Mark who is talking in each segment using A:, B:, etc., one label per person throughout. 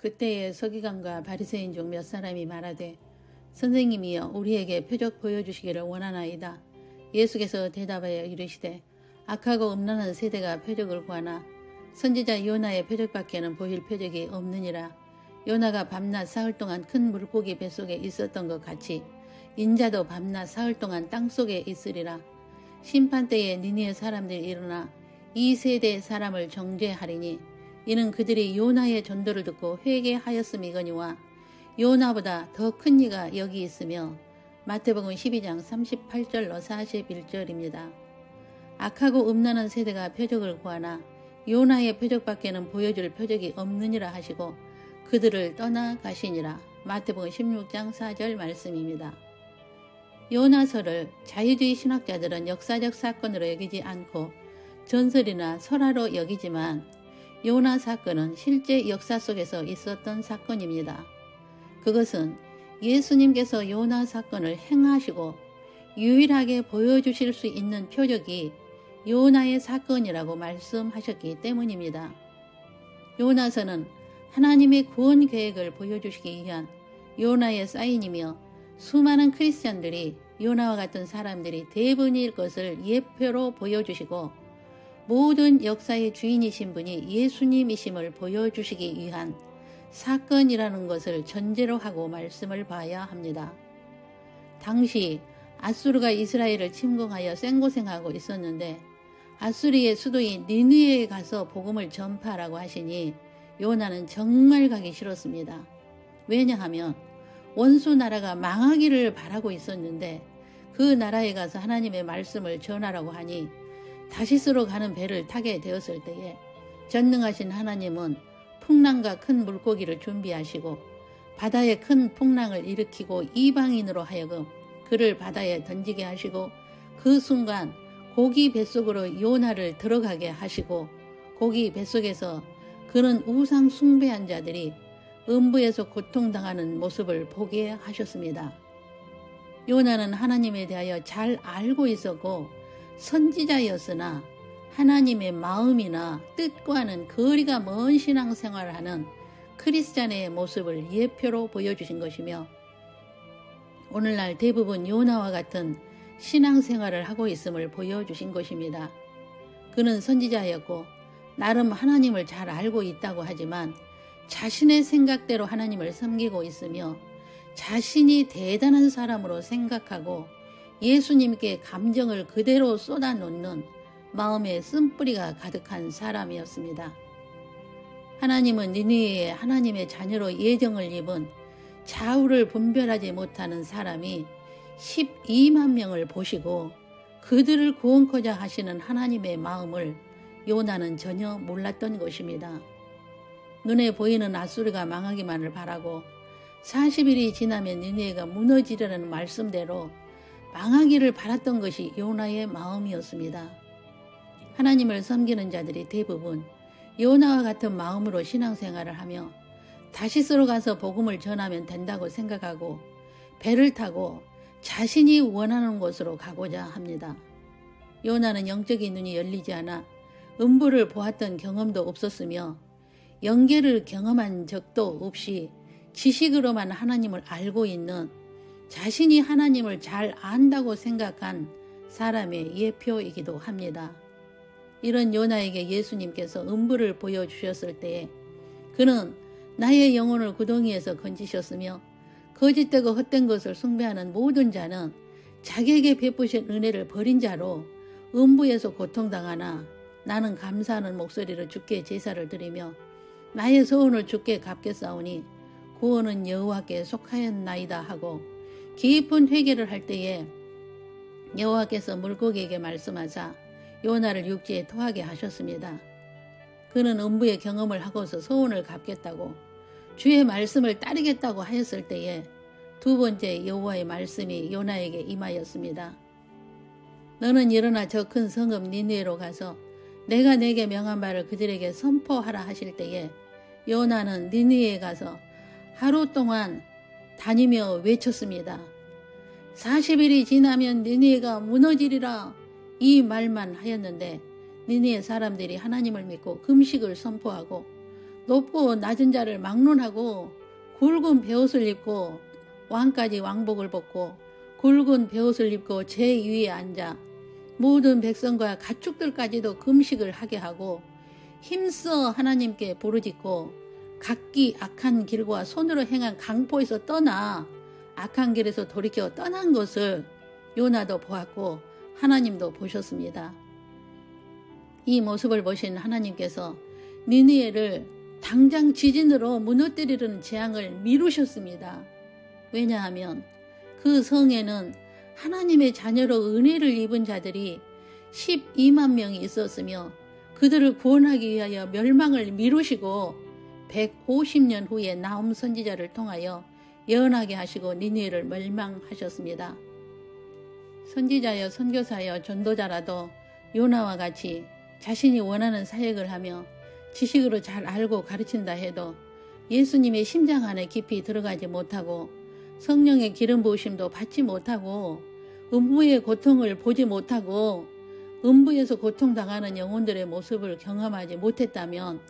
A: 그때에 서기관과 바리새인 중 몇 사람이 말하되 선생님이여 우리에게 표적 보여주시기를 원하나이다. 예수께서 대답하여 이르시되 악하고 음란한 세대가 표적을 구하나 선지자 요나의 표적밖에는 보일 표적이 없느니라. 요나가 밤낮 사흘 동안 큰 물고기 뱃속에 있었던 것 같이 인자도 밤낮 사흘 동안 땅속에 있으리라. 심판때에 니느웨 사람들이 일어나 이 세대 사람을 정죄하리니 이는 그들이 요나의 전도를 듣고 회개하였음이거니와 요나보다 더 큰 이가 여기 있으며. 마태복음 12장 38절로 41절입니다. 악하고 음란한 세대가 표적을 구하나 요나의 표적밖에는 보여줄 표적이 없느니라 하시고 그들을 떠나가시니라. 마태복음 16장 4절 말씀입니다. 요나서를 자유주의 신학자들은 역사적 사건으로 여기지 않고 전설이나 설화로 여기지만 요나 사건은 실제 역사 속에서 있었던 사건입니다. 그것은 예수님께서 요나 사건을 행하시고 유일하게 보여주실 수 있는 표적이 요나의 사건이라고 말씀하셨기 때문입니다. 요나서는 하나님의 구원 계획을 보여주시기 위한 요나의 사인이며 수많은 크리스찬들이 요나와 같은 사람들이 대부분일 것을 예표로 보여주시고 모든 역사의 주인이신 분이 예수님이심을 보여주시기 위한 사건이라는 것을 전제로 하고 말씀을 봐야 합니다. 당시 아수르가 이스라엘을 침공하여 생고생하고 있었는데 아수리의 수도인 니느웨에 가서 복음을 전파하라고 하시니 요나는 정말 가기 싫었습니다. 왜냐하면 원수 나라가 망하기를 바라고 있었는데 그 나라에 가서 하나님의 말씀을 전하라고 하니 다시스로 가는 배를 타게 되었을 때에 전능하신 하나님은 풍랑과 큰 물고기를 준비하시고 바다에 큰 풍랑을 일으키고 이방인으로 하여금 그를 바다에 던지게 하시고 그 순간 고기 뱃속으로 요나를 들어가게 하시고 고기 뱃속에서 그는 우상 숭배한 자들이 음부에서 고통당하는 모습을 보게 하셨습니다. 요나는 하나님에 대하여 잘 알고 있었고 선지자였으나 하나님의 마음이나 뜻과는 거리가 먼 신앙생활을 하는 크리스찬의 모습을 예표로 보여주신 것이며 오늘날 대부분 요나와 같은 신앙생활을 하고 있음을 보여주신 것입니다. 그는 선지자였고 나름 하나님을 잘 알고 있다고 하지만 자신의 생각대로 하나님을 섬기고 있으며 자신이 대단한 사람으로 생각하고 예수님께 감정을 그대로 쏟아놓는 마음의 쓴뿌리가 가득한 사람이었습니다. 하나님은 니느웨에 하나님의 자녀로 예정을 입은 좌우를 분별하지 못하는 사람이 12만 명을 보시고 그들을 구원코자 하시는 하나님의 마음을 요나는 전혀 몰랐던 것입니다. 눈에 보이는 아수르가 망하기만을 바라고 40일이 지나면 니느웨가 무너지려는 말씀대로 망하기를 바랐던 것이 요나의 마음이었습니다. 하나님을 섬기는 자들이 대부분 요나와 같은 마음으로 신앙생활을 하며 다시스로 가서 복음을 전하면 된다고 생각하고 배를 타고 자신이 원하는 곳으로 가고자 합니다. 요나는 영적인 눈이 열리지 않아 음부를 보았던 경험도 없었으며 영계를 경험한 적도 없이 지식으로만 하나님을 알고 있는 자신이 하나님을 잘 안다고 생각한 사람의 예표이기도 합니다. 이런 요나에게 예수님께서 음부를 보여주셨을 때에 그는 나의 영혼을 구덩이에서 건지셨으며 거짓되고 헛된 것을 숭배하는 모든 자는 자기에게 베푸신 은혜를 버린 자로 음부에서 고통당하나 나는 감사하는 목소리로 주께 제사를 드리며 나의 소원을 주께 갚겠사오니 구원은 여호와께 속하였나이다 하고 깊은 회개를 할 때에 여호와께서 물고기에게 말씀하사 요나를 육지에 토하게 하셨습니다. 그는 음부의 경험을 하고서 소원을 갚겠다고 주의 말씀을 따르겠다고 하였을 때에 두 번째 여호와의 말씀이 요나에게 임하였습니다. 너는 일어나 저 큰 성읍 니느웨로 가서 내가 내게 명한 바를 그들에게 선포하라 하실 때에 요나는 니느웨에 가서 하루 동안 다니며 외쳤습니다. 40일이 지나면 니느웨가 무너지리라 이 말만 하였는데 니느웨 사람들이 하나님을 믿고 금식을 선포하고 높고 낮은 자를 막론하고 굵은 베옷을 입고 왕까지 왕복을 벗고 굵은 베옷을 입고 제2위에 앉아 모든 백성과 가축들까지도 금식을 하게 하고 힘써 하나님께 부르짖고 각기 악한 길과 손으로 행한 강포에서 떠나 악한 길에서 돌이켜 떠난 것을 요나도 보았고 하나님도 보셨습니다. 이 모습을 보신 하나님께서 니느웨를 당장 지진으로 무너뜨리려는 재앙을 미루셨습니다. 왜냐하면 그 성에는 하나님의 자녀로 은혜를 입은 자들이 12만 명이 있었으며 그들을 구원하기 위하여 멸망을 미루시고 150년 후에 나홈 선지자를 통하여 예언하게 하시고 니느웨를 멸망하셨습니다. 선지자여 선교사여 전도자라도 요나와 같이 자신이 원하는 사역을 하며 지식으로 잘 알고 가르친다 해도 예수님의 심장 안에 깊이 들어가지 못하고 성령의 기름 부으심도 받지 못하고 음부의 고통을 보지 못하고 음부에서 고통당하는 영혼들의 모습을 경험하지 못했다면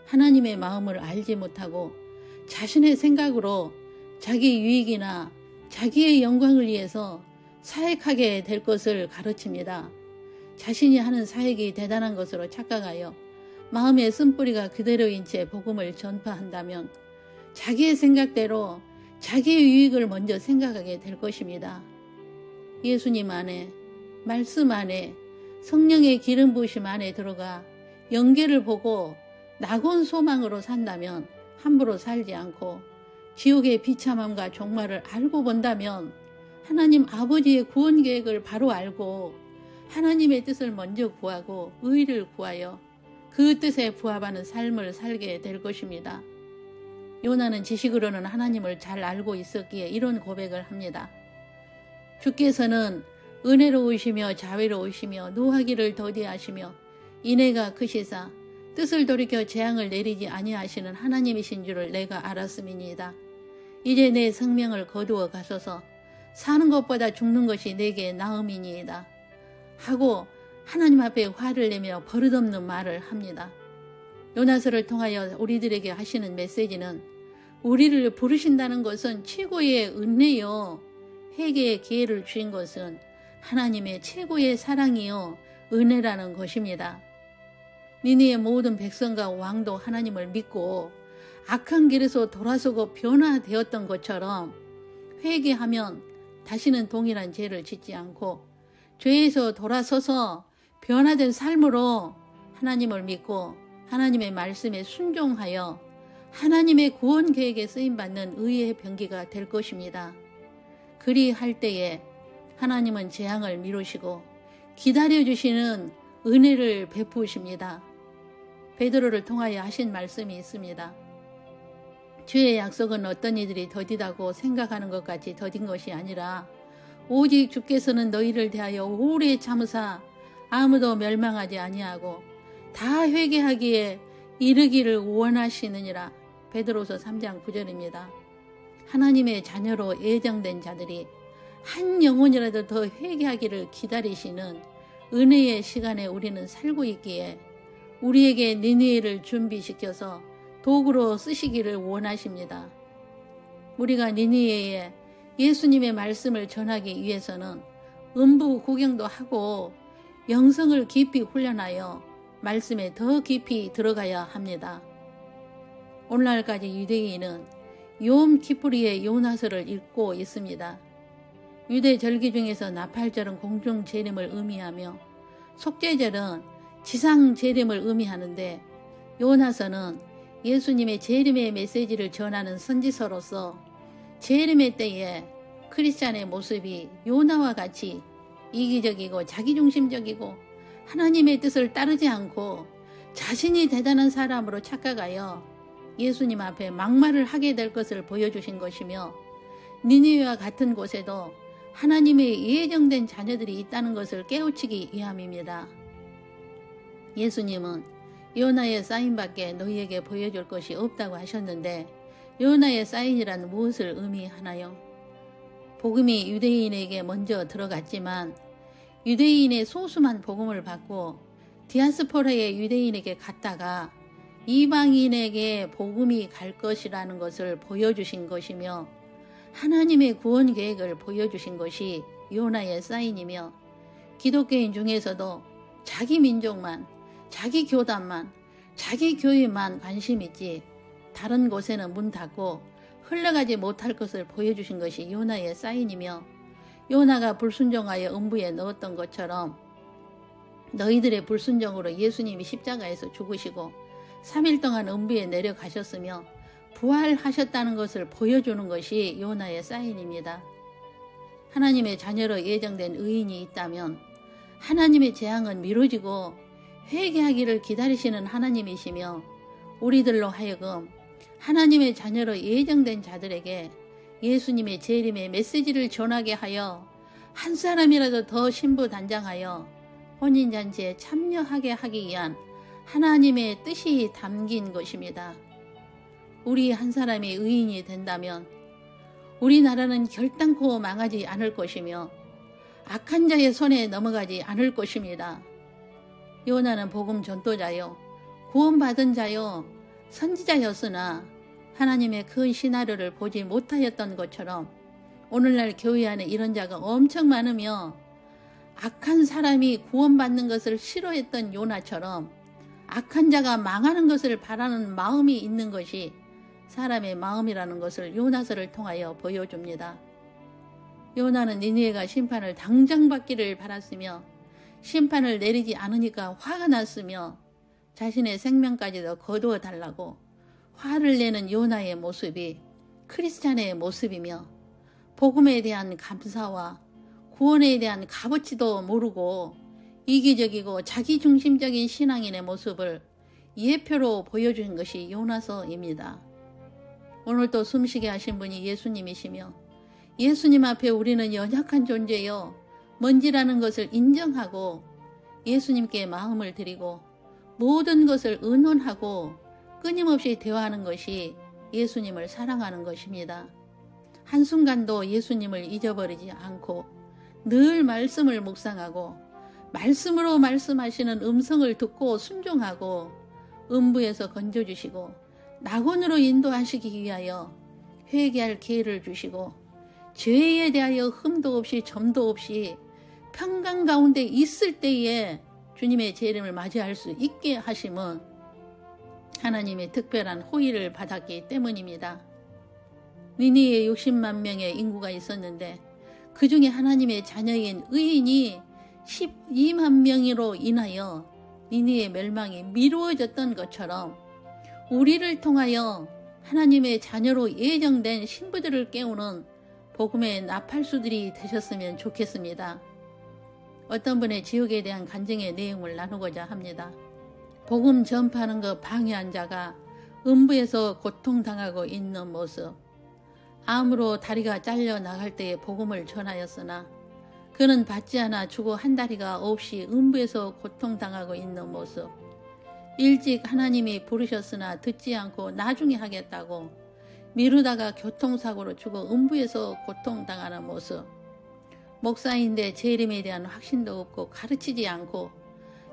A: 하나님의 마음을 알지 못하고 자신의 생각으로 자기 유익이나 자기의 영광을 위해서 사역하게 될 것을 가르칩니다. 자신이 하는 사역이 대단한 것으로 착각하여 마음의 쓴뿌리가 그대로인 채 복음을 전파한다면 자기의 생각대로 자기의 유익을 먼저 생각하게 될 것입니다. 예수님 안에, 말씀 안에, 성령의 기름 부으심 안에 들어가 영계를 보고 낙원 소망으로 산다면 함부로 살지 않고 지옥의 비참함과 종말을 알고 본다면 하나님 아버지의 구원 계획을 바로 알고 하나님의 뜻을 먼저 구하고 의를 구하여 그 뜻에 부합하는 삶을 살게 될 것입니다. 요나는 지식으로는 하나님을 잘 알고 있었기에 이런 고백을 합니다. 주께서는 은혜로우시며 자비로우시며 노하기를 더디하시며 인애가 크시사 뜻을 돌이켜 재앙을 내리지 아니하시는 하나님이신 줄을 내가 알았음이니이다. 이제 내 생명을 거두어 가소서. 사는 것보다 죽는 것이 내게 나음이니이다. 하고 하나님 앞에 화를 내며 버릇없는 말을 합니다. 요나서를 통하여 우리들에게 하시는 메시지는 우리를 부르신다는 것은 최고의 은혜요, 회개의 기회를 주신 것은 하나님의 최고의 사랑이요 은혜라는 것입니다. 니느웨의 모든 백성과 왕도 하나님을 믿고 악한 길에서 돌아서고 변화되었던 것처럼 회개하면 다시는 동일한 죄를 짓지 않고 죄에서 돌아서서 변화된 삶으로 하나님을 믿고 하나님의 말씀에 순종하여 하나님의 구원 계획에 쓰임받는 의의 병기가 될 것입니다. 그리할 때에 하나님은 재앙을 미루시고 기다려주시는 은혜를 베푸십니다. 베드로를 통하여 하신 말씀이 있습니다. 주의 약속은 어떤 이들이 더디다고 생각하는 것 같이 더딘 것이 아니라 오직 주께서는 너희를 대하여 오래 참으사 아무도 멸망하지 아니하고 다 회개하기에 이르기를 원하시느니라. 베드로서 3장 9절입니다. 하나님의 자녀로 예정된 자들이 한 영혼이라도 더 회개하기를 기다리시는 은혜의 시간에 우리는 살고 있기에 우리에게 니느웨를 준비시켜서 도구로 쓰시기를 원하십니다. 우리가 니느웨에 예수님의 말씀을 전하기 위해서는 음부 구경도 하고 영성을 깊이 훈련하여 말씀에 더 깊이 들어가야 합니다. 오늘날까지 유대인은 욤 키프리의 요나서를 읽고 있습니다. 유대 절기 중에서 나팔절은 공중 재림을 의미하며 속죄절은 지상 재림을 의미하는데 요나서는 예수님의 재림의 메시지를 전하는 선지서로서 재림의 때에 크리스찬의 모습이 요나와 같이 이기적이고 자기중심적이고 하나님의 뜻을 따르지 않고 자신이 대단한 사람으로 착각하여 예수님 앞에 막말을 하게 될 것을 보여주신 것이며 니느웨와 같은 곳에도 하나님의 예정된 자녀들이 있다는 것을 깨우치기 위함입니다. 예수님은 요나의 사인밖에 너희에게 보여줄 것이 없다고 하셨는데 요나의 사인이란 무엇을 의미하나요? 복음이 유대인에게 먼저 들어갔지만 유대인의 소수만 복음을 받고 디아스포라의 유대인에게 갔다가 이방인에게 복음이 갈 것이라는 것을 보여주신 것이며 하나님의 구원 계획을 보여주신 것이 요나의 사인이며 기독교인 중에서도 자기 민족만, 자기 교단만, 자기 교회만 관심 있지 다른 곳에는 문 닫고 흘러가지 못할 것을 보여주신 것이 요나의 사인이며 요나가 불순종하여 음부에 넣었던 것처럼 너희들의 불순종으로 예수님이 십자가에서 죽으시고 3일 동안 음부에 내려가셨으며 부활하셨다는 것을 보여주는 것이 요나의 사인입니다. 하나님의 자녀로 예정된 의인이 있다면 하나님의 재앙은 미뤄지고 회개하기를 기다리시는 하나님이시며 우리들로 하여금 하나님의 자녀로 예정된 자들에게 예수님의 재림의 메시지를 전하게 하여 한 사람이라도 더 신부단장하여 혼인잔치에 참여하게 하기 위한 하나님의 뜻이 담긴 것입니다. 우리 한 사람이 의인이 된다면 우리나라는 결단코 망하지 않을 것이며 악한 자의 손에 넘어가지 않을 것입니다. 요나는 복음 전도자요 구원받은 자요 선지자였으나 하나님의 큰 시나리오를 보지 못하였던 것처럼 오늘날 교회 안에 이런 자가 엄청 많으며 악한 사람이 구원받는 것을 싫어했던 요나처럼 악한 자가 망하는 것을 바라는 마음이 있는 것이 사람의 마음이라는 것을 요나서를 통하여 보여줍니다. 요나는 니느웨가 심판을 당장 받기를 바랐으며 심판을 내리지 않으니까 화가 났으며 자신의 생명까지도 거두어 달라고 화를 내는 요나의 모습이 크리스찬의 모습이며 복음에 대한 감사와 구원에 대한 값어치도 모르고 이기적이고 자기중심적인 신앙인의 모습을 예표로 보여준 것이 요나서입니다. 오늘도 숨쉬게 하신 분이 예수님이시며 예수님 앞에 우리는 연약한 존재요 먼지라는 것을 인정하고 예수님께 마음을 드리고 모든 것을 의논하고 끊임없이 대화하는 것이 예수님을 사랑하는 것입니다. 한순간도 예수님을 잊어버리지 않고 늘 말씀을 묵상하고 말씀으로 말씀하시는 음성을 듣고 순종하고 음부에서 건져주시고 낙원으로 인도하시기 위하여 회개할 기회를 주시고 죄에 대하여 흠도 없이 점도 없이 평강 가운데 있을 때에 주님의 재림을 맞이할 수 있게 하심은 하나님의 특별한 호의를 받았기 때문입니다. 니느웨에 60만 명의 인구가 있었는데 그 중에 하나님의 자녀인 의인이 12만 명으로 인하여 니느웨의 멸망이 미루어졌던 것처럼 우리를 통하여 하나님의 자녀로 예정된 신부들을 깨우는 복음의 나팔수들이 되셨으면 좋겠습니다. 어떤 분의 지옥에 대한 간증의 내용을 나누고자 합니다. 복음 전파하는 것 방해한 자가 음부에서 고통당하고 있는 모습. 암으로 다리가 잘려 나갈 때에 복음을 전하였으나 그는 받지 않아 죽어 한 다리가 없이 음부에서 고통당하고 있는 모습. 일찍 하나님이 부르셨으나 듣지 않고 나중에 하겠다고 미루다가 교통사고로 죽어 음부에서 고통당하는 모습. 목사인데 재림에 대한 확신도 없고 가르치지 않고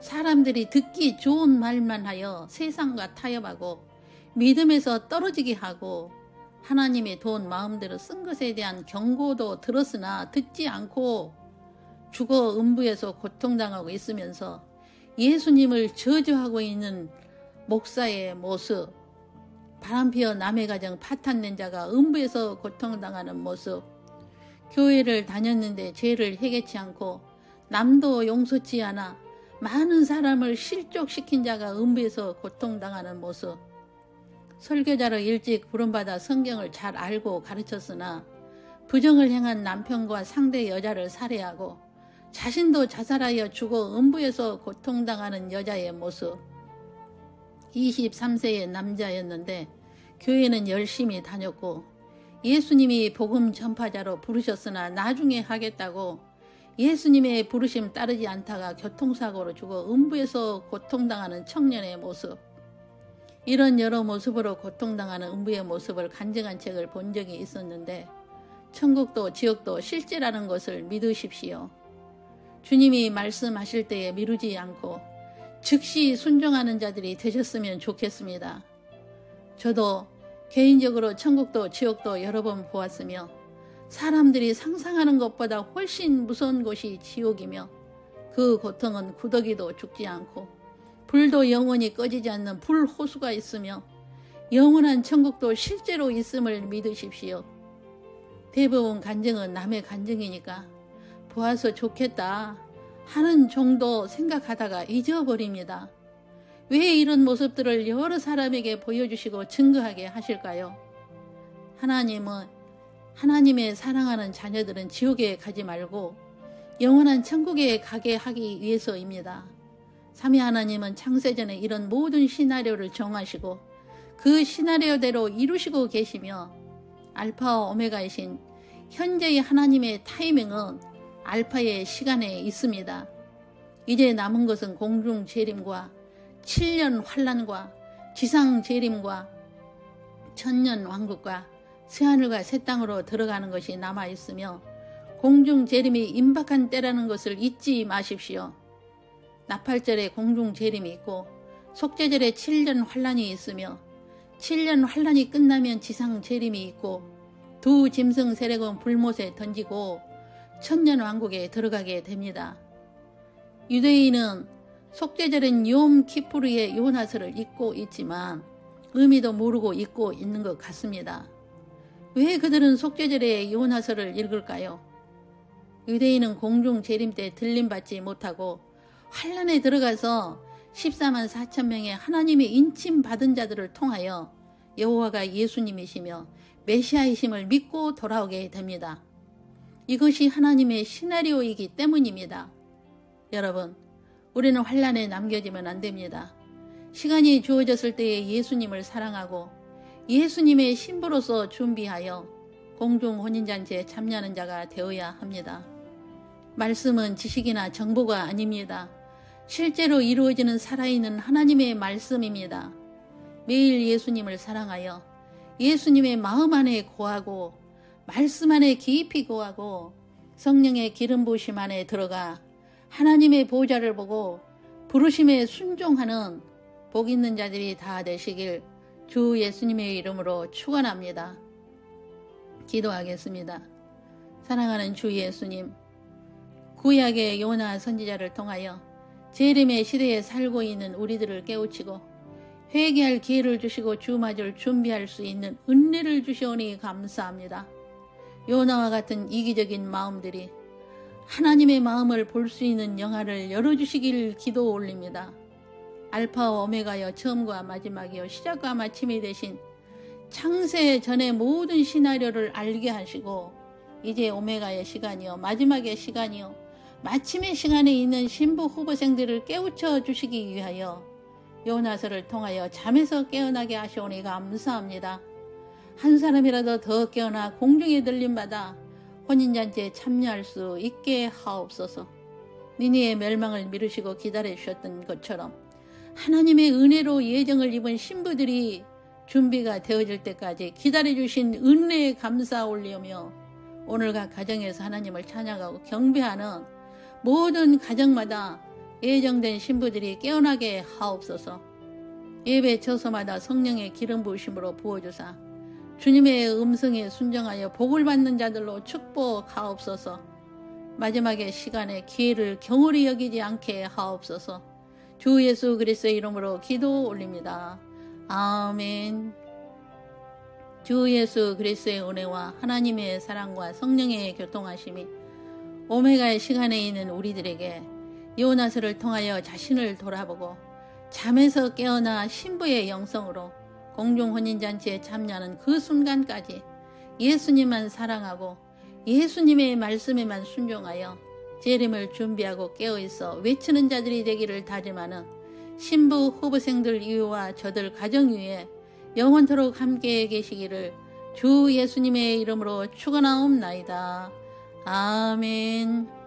A: 사람들이 듣기 좋은 말만 하여 세상과 타협하고 믿음에서 떨어지게 하고 하나님의 돈 마음대로 쓴 것에 대한 경고도 들었으나 듣지 않고 죽어 음부에서 고통당하고 있으면서 예수님을 저주하고 있는 목사의 모습. 바람피어 남의 가정 파탄낸 자가 음부에서 고통당하는 모습. 교회를 다녔는데 죄를 해결치 않고 남도 용서치 않아 많은 사람을 실족시킨 자가 음부에서 고통당하는 모습. 설교자로 일찍 부름받아 성경을 잘 알고 가르쳤으나 부정을 행한 남편과 상대 여자를 살해하고 자신도 자살하여 죽어 음부에서 고통당하는 여자의 모습. 23세의 남자였는데 교회는 열심히 다녔고 예수님이 복음 전파자로 부르셨으나 나중에 하겠다고 예수님의 부르심 따르지 않다가 교통사고로 죽어 음부에서 고통당하는 청년의 모습. 이런 여러 모습으로 고통당하는 음부의 모습을 간증한 책을 본 적이 있었는데 천국도 지옥도 실제라는 것을 믿으십시오. 주님이 말씀하실 때에 미루지 않고 즉시 순종하는 자들이 되셨으면 좋겠습니다. 저도 개인적으로 천국도 지옥도 여러 번 보았으며 사람들이 상상하는 것보다 훨씬 무서운 곳이 지옥이며 그 고통은 구더기도 죽지 않고 불도 영원히 꺼지지 않는 불호수가 있으며 영원한 천국도 실제로 있음을 믿으십시오. 대부분 간증은 남의 간증이니까 보아서 좋겠다 하는 정도 생각하다가 잊어버립니다. 왜 이런 모습들을 여러 사람에게 보여주시고 증거하게 하실까요? 하나님은 하나님의 사랑하는 자녀들은 지옥에 가지 말고 영원한 천국에 가게 하기 위해서입니다. 삼위 하나님은 창세전에 이런 모든 시나리오를 정하시고 그 시나리오대로 이루시고 계시며 알파와 오메가이신 현재의 하나님의 타이밍은 알파의 시간에 있습니다. 이제 남은 것은 공중 재림과 7년 환란과 지상 재림과 천년 왕국과 새하늘과 새 땅으로 들어가는 것이 남아있으며 공중 재림이 임박한 때라는 것을 잊지 마십시오. 나팔절에 공중 재림이 있고 속죄절에 7년 환란이 있으며 7년 환란이 끝나면 지상 재림이 있고 두 짐승 세력은 불못에 던지고 천년 왕국에 들어가게 됩니다. 유대인은 속죄절은 욤 키푸르의 요나서를 읽고 있지만 의미도 모르고 읽고 있는 것 같습니다. 왜 그들은 속죄절에 요나서를 읽을까요? 유대인은 공중 재림 때 들림받지 못하고 환란에 들어가서 14만 4천 명의 하나님의 인침 받은 자들을 통하여 여호와가 예수님이시며 메시아이심을 믿고 돌아오게 됩니다. 이것이 하나님의 시나리오이기 때문입니다. 여러분, 우리는 환란에 남겨지면 안 됩니다. 시간이 주어졌을 때에 예수님을 사랑하고 예수님의 신부로서 준비하여 공중 혼인잔치에 참여하는 자가 되어야 합니다. 말씀은 지식이나 정보가 아닙니다. 실제로 이루어지는 살아있는 하나님의 말씀입니다. 매일 예수님을 사랑하여 예수님의 마음 안에 거하고 말씀 안에 깊이 거하고 성령의 기름 부으심 안에 들어가 하나님의 보좌를 보고 부르심에 순종하는 복 있는 자들이 다 되시길 주 예수님의 이름으로 축원합니다. 기도하겠습니다. 사랑하는 주 예수님, 구약의 요나 선지자를 통하여 재림의 시대에 살고 있는 우리들을 깨우치고 회개할 기회를 주시고 주 맞을 준비할 수 있는 은혜를 주시오니 감사합니다. 요나와 같은 이기적인 마음들이 하나님의 마음을 볼 수 있는 영화를 열어주시길 기도 올립니다. 알파와 오메가여 처음과 마지막이여 시작과 마침이 되신 창세 전의 모든 시나리오를 알게 하시고 이제 오메가의 시간이요 마지막의 시간이요 마침의 시간에 있는 신부 후보생들을 깨우쳐 주시기 위하여 요나서를 통하여 잠에서 깨어나게 하시오니 감사합니다. 한 사람이라도 더 깨어나 공중에 들림받아 혼인잔치에 참여할 수 있게 하옵소서. 니느웨의 멸망을 미루시고 기다려 주셨던 것처럼 하나님의 은혜로 예정을 입은 신부들이 준비가 되어질 때까지 기다려 주신 은혜에 감사 올리며 오늘 각 가정에서 하나님을 찬양하고 경배하는 모든 가정마다 예정된 신부들이 깨어나게 하옵소서. 예배 처소마다 성령의 기름 부으심으로 부어주사 주님의 음성에 순종하여 복을 받는 자들로 축복하옵소서. 마지막의 시간에 기회를 경홀히 여기지 않게 하옵소서. 주 예수 그리스도의 이름으로 기도 올립니다. 아멘. 주 예수 그리스도의 은혜와 하나님의 사랑과 성령의 교통하심이 오메가의 시간에 있는 우리들에게 요나서를 통하여 자신을 돌아보고 잠에서 깨어나 신부의 영성으로 공중 혼인잔치에 참여하는 그 순간까지 예수님만 사랑하고 예수님의 말씀에만 순종하여 재림을 준비하고 깨어있어 외치는 자들이 되기를 다짐하는 신부 후보생들 이유와 저들 가정 위에 영원토록 함께 계시기를 주 예수님의 이름으로 축원하옵나이다. 아멘.